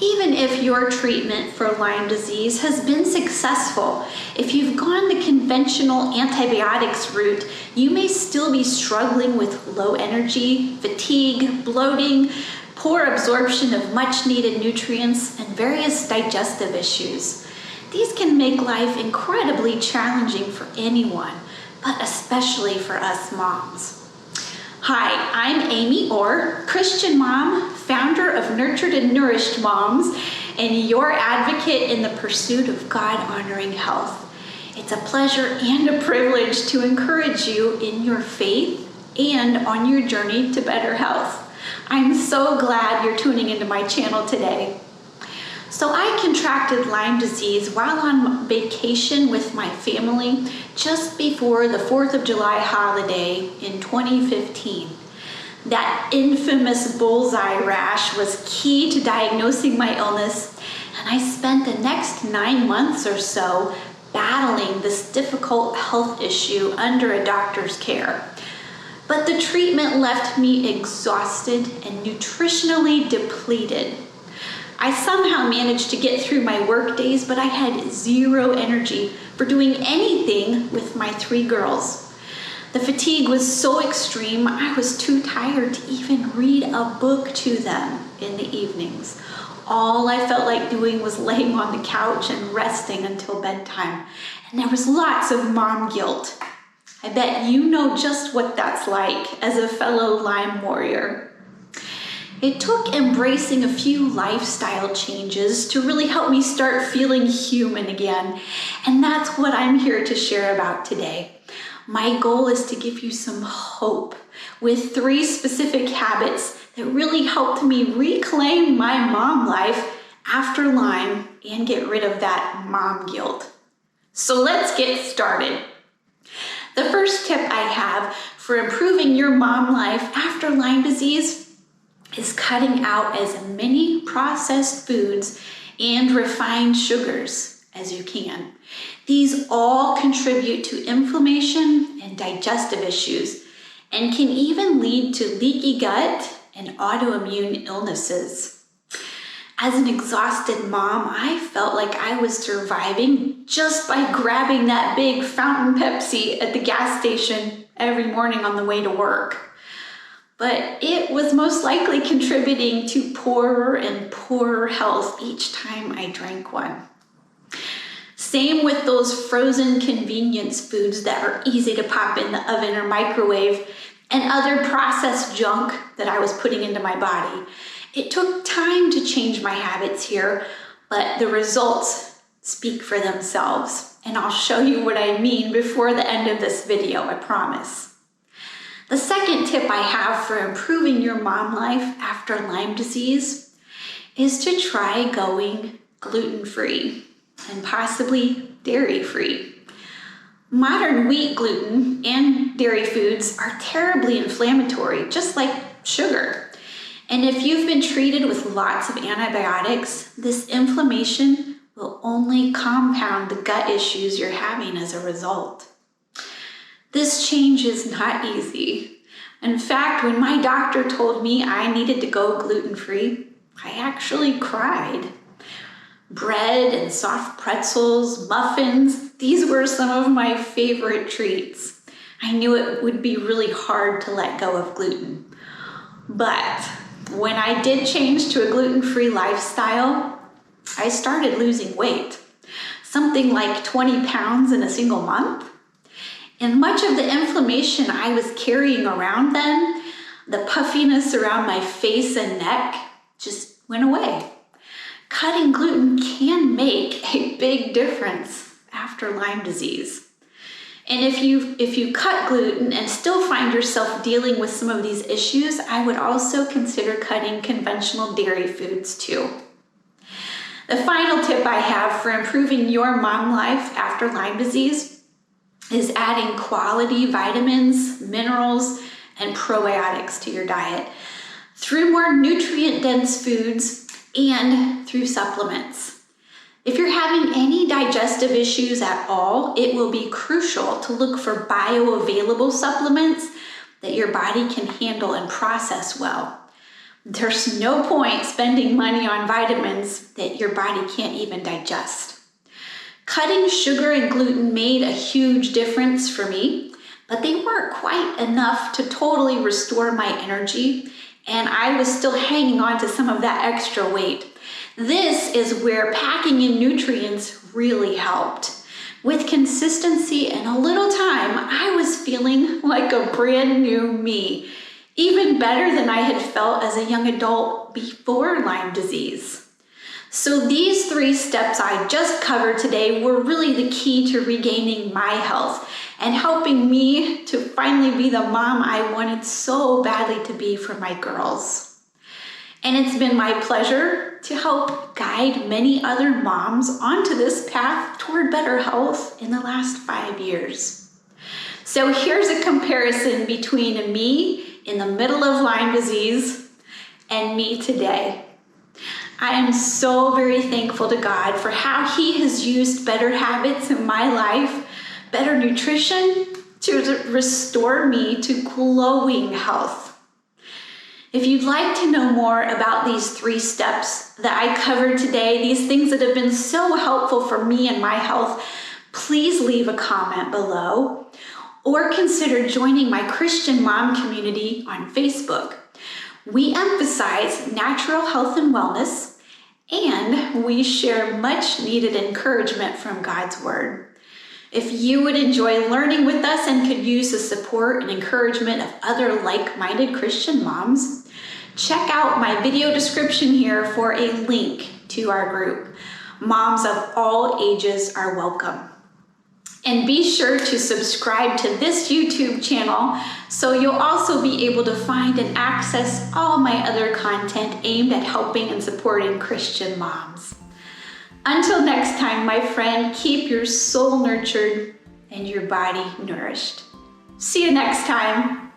Even if your treatment for Lyme disease has been successful, if you've gone the conventional antibiotics route, you may still be struggling with low energy, fatigue, bloating, poor absorption of much needed nutrients, and various digestive issues. These can make life incredibly challenging for anyone, but especially for us moms. Hi, I'm Amy Orr, Christian mom, founder of Nurtured and Nourished Moms, and your advocate in the pursuit of God-honoring health. It's a pleasure and a privilege to encourage you in your faith and on your journey to better health. I'm so glad you're tuning into my channel today. So I contracted Lyme disease while on vacation with my family just before the 4th of July holiday in 2015. That infamous bullseye rash was key to diagnosing my illness, and I spent the next 9 months or so battling this difficult health issue under a doctor's care. But the treatment left me exhausted and nutritionally depleted. I somehow managed to get through my work days, but I had zero energy for doing anything with my 3 girls. The fatigue was so extreme, I was too tired to even read a book to them in the evenings. All I felt like doing was laying on the couch and resting until bedtime. And there was lots of mom guilt. I bet you know just what that's like as a fellow Lyme warrior. It took embracing a few lifestyle changes to really help me start feeling human again, and that's what I'm here to share about today. My goal is to give you some hope with 3 specific habits that really helped me reclaim my mom life after Lyme and get rid of that mom guilt. So let's get started. The first tip I have for improving your mom life after Lyme disease is cutting out as many processed foods and refined sugars as you can. These all contribute to inflammation and digestive issues and can even lead to leaky gut and autoimmune illnesses. As an exhausted mom, I felt like I was surviving just by grabbing that big fountain Pepsi at the gas station every morning on the way to work. But it was most likely contributing to poorer and poorer health each time I drank one. Same with those frozen convenience foods that are easy to pop in the oven or microwave and other processed junk that I was putting into my body. It took time to change my habits here, but the results speak for themselves. And I'll show you what I mean before the end of this video, I promise. The second tip I have for improving your mom life after Lyme disease is to try going gluten-free and possibly dairy-free. Modern wheat gluten and dairy foods are terribly inflammatory, just like sugar. And if you've been treated with lots of antibiotics, this inflammation will only compound the gut issues you're having as a result. This change is not easy. In fact, when my doctor told me I needed to go gluten-free, I actually cried. Bread and soft pretzels, muffins, these were some of my favorite treats. I knew it would be really hard to let go of gluten. But when I did change to a gluten-free lifestyle, I started losing weight, something like 20 pounds in a single month. And much of the inflammation I was carrying around then, the puffiness around my face and neck, just went away. Cutting gluten can make a big difference after Lyme disease. And if you cut gluten and still find yourself dealing with some of these issues, I would also consider cutting conventional dairy foods too. The final tip I have for improving your mom life after Lyme disease is adding quality vitamins, minerals, and probiotics to your diet through more nutrient-dense foods and through supplements. If you're having any digestive issues at all, it will be crucial to look for bioavailable supplements that your body can handle and process well. There's no point spending money on vitamins that your body can't even digest. Cutting sugar and gluten made a huge difference for me, but they weren't quite enough to totally restore my energy, and I was still hanging on to some of that extra weight. This is where packing in nutrients really helped. With consistency and a little time, I was feeling like a brand new me, even better than I had felt as a young adult before Lyme disease. So these 3 steps I just covered today were really the key to regaining my health and helping me to finally be the mom I wanted so badly to be for my girls. And it's been my pleasure to help guide many other moms onto this path toward better health in the last 5 years. So here's a comparison between me in the middle of Lyme disease and me today. I am so very thankful to God for how He has used better habits in my life, better nutrition, to restore me to glowing health. If you'd like to know more about these 3 steps that I covered today, these things that have been so helpful for me and my health, please leave a comment below or consider joining my Christian mom community on Facebook. We emphasize natural health and wellness, and we share much needed encouragement from God's Word. If you would enjoy learning with us and could use the support and encouragement of other like-minded Christian moms, check out my video description here for a link to our group. Moms of all ages are welcome. And be sure to subscribe to this YouTube channel so you'll also be able to find and access all my other content aimed at helping and supporting Christian moms. Until next time, my friend, keep your soul nurtured and your body nourished. See you next time.